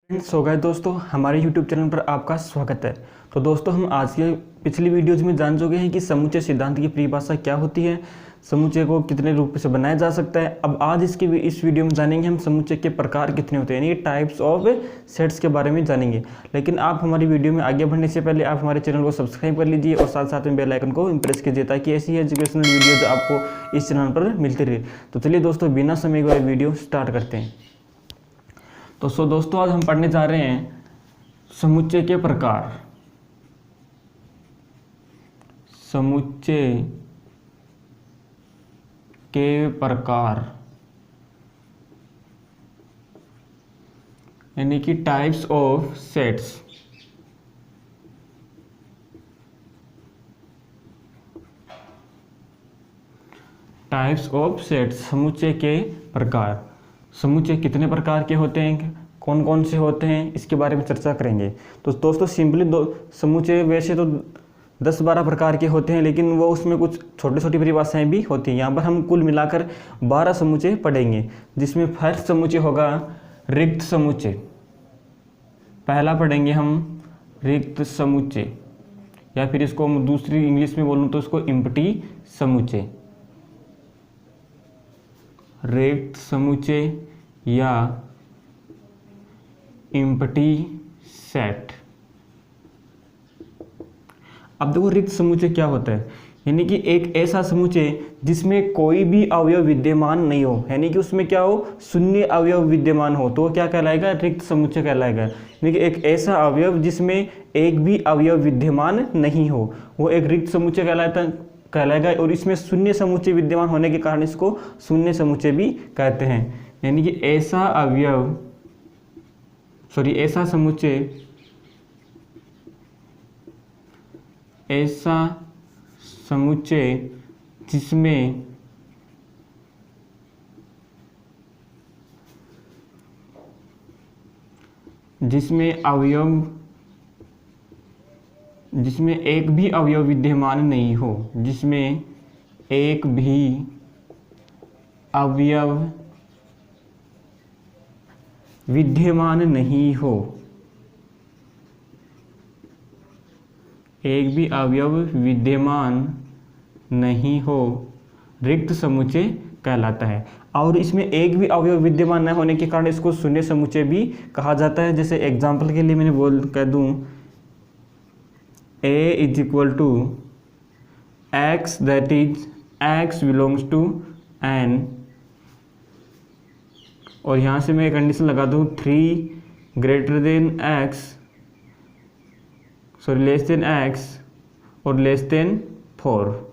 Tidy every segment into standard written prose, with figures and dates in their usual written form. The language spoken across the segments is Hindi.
सो गए दोस्तों, हमारे YouTube चैनल पर आपका स्वागत है। तो दोस्तों, हम आज के पिछली वीडियोज़ में जान चुके हैं कि समुच्चय सिद्धांत की परिभाषा क्या होती है, समुच्चय को कितने रूप से बनाया जा सकता है। अब आज इस वीडियो में जानेंगे हम समुच्चय के प्रकार कितने होते हैं, यानी टाइप्स ऑफ सेट्स के बारे में जानेंगे। लेकिन आप हमारी वीडियो में आगे बढ़ने से पहले आप हमारे चैनल को सब्सक्राइब कर लीजिए और साथ साथ में बेल आइकन को प्रेस कीजिए ताकि ऐसी एजुकेशनल वीडियोज आपको इस चैनल पर मिलती रहे। तो चलिए दोस्तों, बिना समय गए वीडियो स्टार्ट करते हैं। तो दोस्तों, आज हम पढ़ने जा रहे हैं समुच्चय के प्रकार। समुच्चय के प्रकार यानी कि types of sets. Types of sets, समुच्चय के प्रकार। समुच्चय कितने प्रकार के होते हैं, कौन कौन से होते हैं, इसके बारे में चर्चा करेंगे। तो दोस्तों सिंपली समुच्चय वैसे तो 10-12 प्रकार के होते हैं, लेकिन वो उसमें कुछ छोटी छोटी परिभाषाएं भी होती हैं। यहाँ पर हम कुल मिलाकर 12 समुच्चय पढ़ेंगे, जिसमें फर्स्ट समुच्चय होगा रिक्त समुच्चय। पहला पढ़ेंगे हम रिक्त समुच्चय, या फिर इसको हम दूसरी इंग्लिश में बोलूँ तो इसको एम्प्टी समुच्चय। रिक्त समुच्चय या एम्प्टी सेट। अब देखो, रिक्त समुच्चय क्या होता है, यानी कि एक ऐसा समुच्चय जिसमें कोई भी अवयव विद्यमान नहीं हो, यानी कि उसमें क्या हो, शून्य अवयव विद्यमान हो, तो वो क्या कहलाएगा, रिक्त समुच्चय कहलाएगा। यानी कि एक ऐसा अवयव जिसमें एक भी अवयव विद्यमान नहीं हो, वो एक रिक्त समुच्चय कहलाएगा। और इसमें शून्य समुच्चय विद्यमान होने के कारण इसको शून्य समुच्चय भी कहते हैं। यानी कि ऐसा समुच्चय जिसमें एक भी अवयव विद्यमान नहीं हो, जिसमें एक भी अवयव विद्यमान नहीं हो, एक भी अवयव विद्यमान नहीं हो, रिक्त समुच्चय कहलाता है। और इसमें एक भी अवयव विद्यमान न होने के कारण इसको शून्य समुच्चय भी कहा जाता है। जैसे एग्जाम्पल के लिए मैंने कह दूं, A is equal to x, that is x belongs to N, और यहाँ से मैं कंडीशन लगा दूँ 3 greater than x, less than x और लेस देन 4,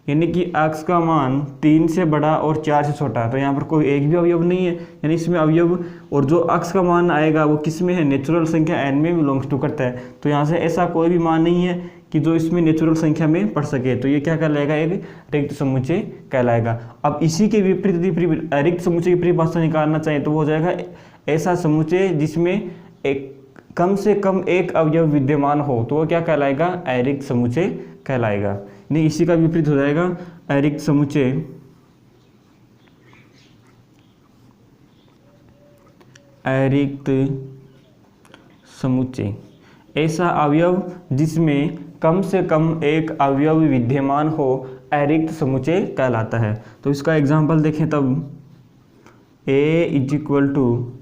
यानी कि x का मान 3 से बड़ा और 4 से छोटा। तो यहाँ पर कोई एक भी अवयव नहीं है, यानी इसमें अवयव, और जो x का मान आएगा वो किस में है, नेचुरल संख्या n में बिलोंग्स टू करता है। तो यहाँ से ऐसा कोई भी मान नहीं है कि जो इसमें नेचुरल संख्या में पढ़ सके, तो ये क्या कहलाएगा, एक रिक्त समुच्चय कहलाएगा। अब इसी के विपरीत रिक्त समुच्चय की परिभाषा निकालना चाहिए तो वो हो जाएगा ऐसा समुच्चय जिसमें एक कम से कम एक अवयव विद्यमान हो, तो वो क्या कहलाएगा, अरिक्त समुच्चय कहलाएगा। नहीं, इसी का विपरीत हो जाएगा अरिक्त समुच्चय। अरिक्त समुच्चय ऐसा अवयव जिसमें कम से कम एक अवयव विद्यमान हो, अरिक्त समुच्चय कहलाता है। तो इसका एग्जांपल देखें तब, A is equal to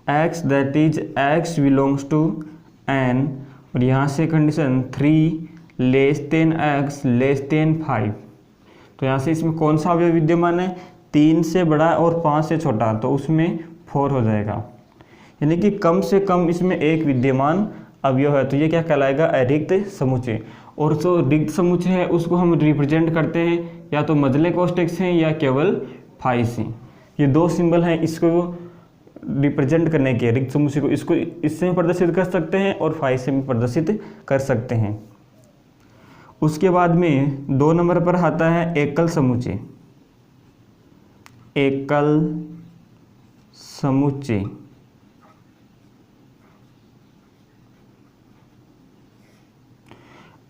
x, that is x belongs to N, और यहाँ से condition 3 less than x less than 5। तो यहाँ से इसमें कौन सा अवयव विद्यमान है, 3 से बड़ा और 5 से छोटा, तो उसमें 4 हो जाएगा। यानी कि कम से कम इसमें एक विद्यमान अवयव है, तो ये क्या कहलाएगा, अरिक्त समुच्चय। और जो रिक्त समुच्चय है उसको हम रिप्रेजेंट करते हैं या तो मझले कोष्ठक से या केवल फाई से। ये दो सिंबल हैं इसको रिप्रेजेंट करने के, रिक्त समुच्चय को, इसको इससे प्रदर्शित कर सकते हैं और फाई से भी प्रदर्शित कर सकते हैं। उसके बाद में 2 नंबर पर आता है एकल समुच्चय। एकल समुच्चय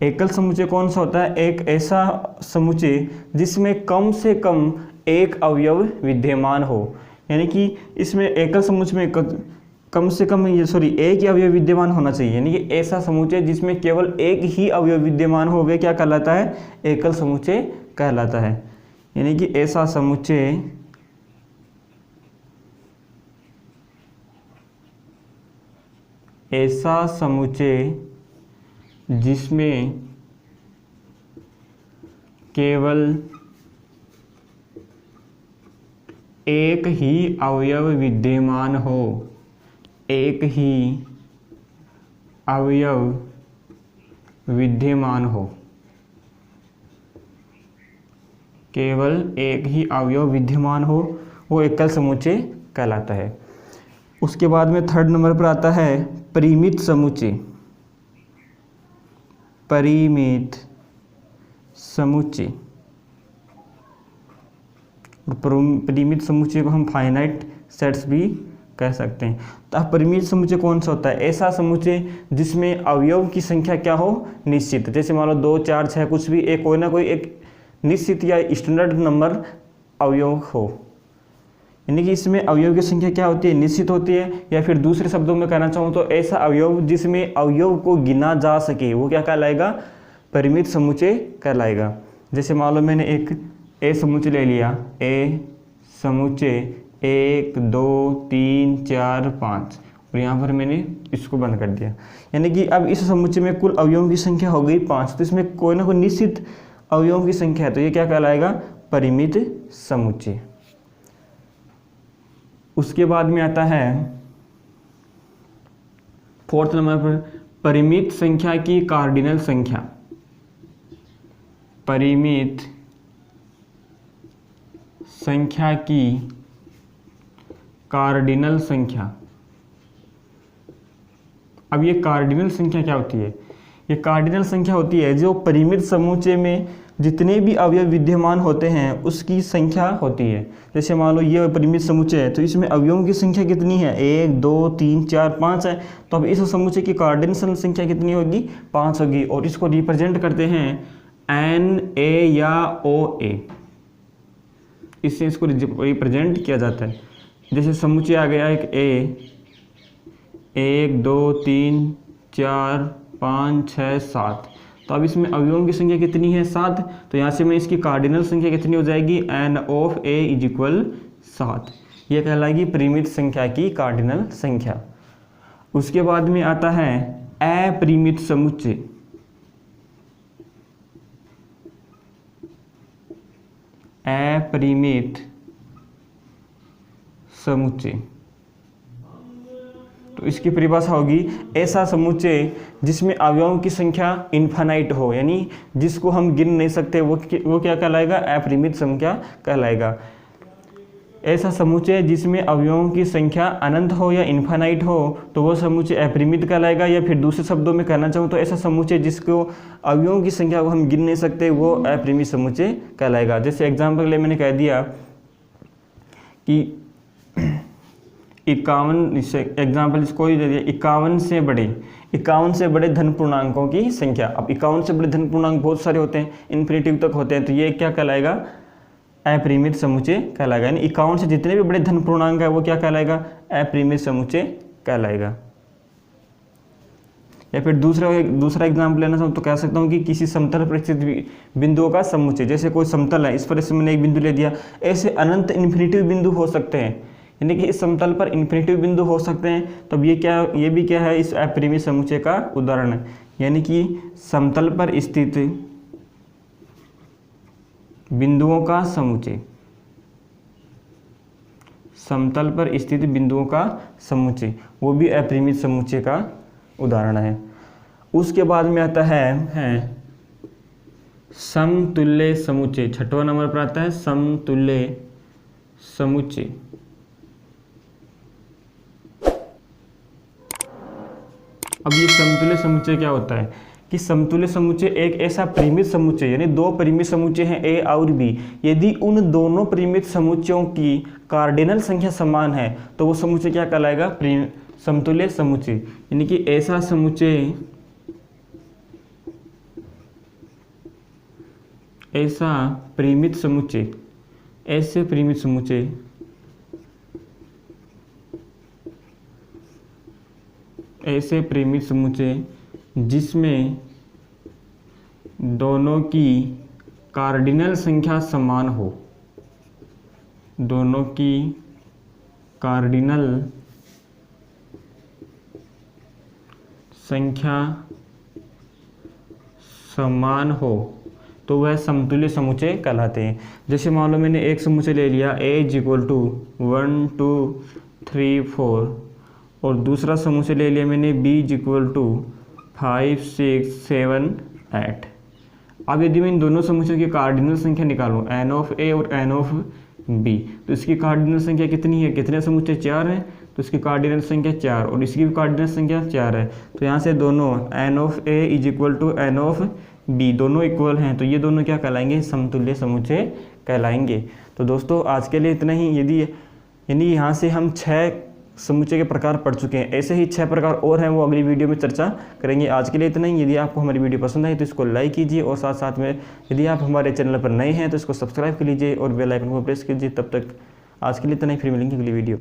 एकल समुच्चय कौन सा होता है, एक ऐसा समुच्चय जिसमें कम से कम एक अवयव विद्यमान हो। यानी कि इसमें एकल समुच्चय में कम से कम ये एक ही अवयव विद्यमान होना चाहिए, यानी कि ऐसा समुच्चय जिसमें केवल एक ही अवयव विद्यमान हो वे क्या कहलाता है, एकल समुच्चय कहलाता है। यानी कि ऐसा समुच्चय जिसमें केवल एक ही अवयव विद्यमान हो, एक ही अवयव विद्यमान हो, केवल एक ही अवयव विद्यमान हो, वो एकल समुच्चय कहलाता है। उसके बाद में थर्ड नंबर पर आता है परिमित समुच्चय। परिमित समुच्चय, परिमित समुच्चय को हम फाइनाइट सेट्स भी कह सकते हैं। तो परिमित समुच्चय कौन सा होता है, ऐसा समुच्चय जिसमें अवयव की संख्या क्या हो, निश्चित। जैसे मान लो 2, 4, 6 कुछ भी एक कोई ना कोई एक निश्चित या स्टैंडर्ड नंबर अवयव हो, यानी कि इसमें अवयव की संख्या क्या होती है, निश्चित होती है। या फिर दूसरे शब्दों में कहना चाहूँ तो ऐसा अवयव जिसमें अवयव को गिना जा सके वो क्या कहलाएगा, परिमित समुच्चय कहलाएगा। जैसे मान लो मैंने एक ए समुच्चय ले लिया, ए समुच्चय 1, 2, 3, 4, 5 और यहाँ पर मैंने इसको बंद कर दिया, यानी कि अब इस समुच्चय में कुल अवयवों की संख्या हो गई 5। तो इसमें कोई ना कोई निश्चित अवयवों की संख्या है, तो ये क्या कहलाएगा, परिमित समुच्चय। उसके बाद में आता है फोर्थ नंबर पर परिमित संख्या की कार्डिनल संख्या। परिमित संख्या की कार्डिनल संख्या। अब ये कार्डिनल संख्या क्या होती है, ये कार्डिनल संख्या होती है जो परिमित समुच्चय में जितने भी अवयव विद्यमान होते हैं उसकी संख्या होती है। जैसे मान लो ये परिमित समुच्चय है तो इसमें अवयवों की संख्या कितनी है, 1, 2, 3, 4, 5 है। तो अब इस समुच्चय की कार्डिनल संख्या कितनी होगी, 5 होगी। और इसको रिप्रेजेंट करते हैं Na या OA, इससे इसको रिप्रेजेंट किया जाता है। जैसे समुच्चय आ गया एक A, 1, 2, 3, 4, 5, 6, 7। तो अब इसमें अवयवों की संख्या कितनी है, 7। तो यहाँ से मैं इसकी कार्डिनल संख्या कितनी हो जाएगी, N ऑफ A = 7। यह कहलाएगी परिमित संख्या की कार्डिनल संख्या। उसके बाद में आता है अपरिमित समुच्चय। अपरिमित समुच्चय, तो इसकी परिभाषा होगी ऐसा समुच्चय जिसमें अवयवों की संख्या इनफाइनाइट हो, यानी जिसको हम गिन नहीं सकते, वो क्या कहलाएगा, अपरिमित संख्या कहलाएगा। ऐसा समुच्चय जिसमें अवयवों की संख्या अनंत हो या इनफाइनाइट हो तो वो समुच्चय अपरिमित कहलाएगा। या फिर दूसरे शब्दों में कहना चाहूँ तो ऐसा समुच्चय जिसको अवयवों की संख्या को हम गिन नहीं सकते वो अपरिमित समुच्चय कहलाएगा। जैसे एग्जाम्पल के लिए मैंने कह दिया कि 51, एग्जाम्पल इसको ही दे दिया, 51 से बड़े धन पूर्णांकों की संख्या। अब 51 से बड़े धन पूर्णांक बहुत सारे होते हैं, इन्फिनिटिव तक होते हैं, तो ये क्या कहलाएगा, अपरिमित समुच्चय कहलाएगा। यानी 51 से जितने भी बड़े धन पूर्णांक है वो क्या कहलाएगा, अपरिमित समुच्चय कहलाएगा। या फिर दूसरा एग्जाम्पल लेना चाहूँ तो कह सकता हूँ कि किसी समतल पर स्थित बिंदुओं का समुच्चय। जैसे कोई समतल है, इस पर से मैंने एक बिंदु ले दिया, ऐसे अनंत इन्फिनिटिव बिंदु हो सकते हैं, यानी कि इस समतल पर इन्फिनिटिव बिंदु हो सकते हैं। तब ये भी क्या है, इस अपरिमित समुच्चय का उदाहरण है। यानी कि समतल पर स्थित बिंदुओं का समुच्चय, समतल पर स्थित बिंदुओं का समुच्चय, वो भी अपरिमित समुच्चय का उदाहरण है। उसके बाद में आता है समतुल्य समुच्चय। छठवां नंबर पर आता है समतुल्य समुच्चय। अब ये समतुल्य समुच्चय क्या होता है कि समतुल्य समुच्चय एक ऐसा परिमित समुच्चय, यानी दो परिमित समुच्चय हैं A और B, यदि उन दोनों परिमित समुच्चयों की कार्डिनल संख्या समान है तो वो समुच्चय क्या कहलाएगा, समतुल्य समुच्चय। यानी कि ऐसा समुच्चय, ऐसा परिमित समुच्चय, ऐसे परिमित समुच्चय ऐसे परिमित समुच्चय जिसमें दोनों की कार्डिनल संख्या समान हो, दोनों की कार्डिनल संख्या समान हो तो वह समतुल्य समुच्चय कहलाते हैं। जैसे मान लो मैंने एक समुच्चय ले लिया a इज इक्वल टू 1 2 3 4 और दूसरा समुच्चय ले लिया मैंने b इज इक्वल टू 5 6 7 8। अब यदि मैं इन दोनों समुच्चयों की कार्डिनल संख्या निकालूं n ऑफ a और n ऑफ b, तो इसकी कार्डिनल संख्या कितनी है, कितने समुच्चय 4 हैं, तो इसकी कार्डिनल संख्या 4 और इसकी भी कार्डिनल संख्या 4 है। तो यहाँ से दोनों n of a is equal to n of b दोनों इक्वल हैं, तो ये दोनों क्या कहलाएंगे, समतुल्य समुच्चय कहलाएंगे। तो दोस्तों आज के लिए इतना ही। यानी यहाँ से हम 6 समुच्चय के प्रकार पढ़ चुके हैं, ऐसे ही 6 प्रकार और हैं, वो अगली वीडियो में चर्चा करेंगे। आज के लिए इतना ही। यदि आपको हमारी वीडियो पसंद आई तो इसको लाइक कीजिए और साथ साथ में यदि आप हमारे चैनल पर नए हैं तो इसको सब्सक्राइब कर लीजिए और बेल आइकन को प्रेस कीजिए। तब तक आज के लिए इतना ही, फिर मिलेंगे अगली वीडियो।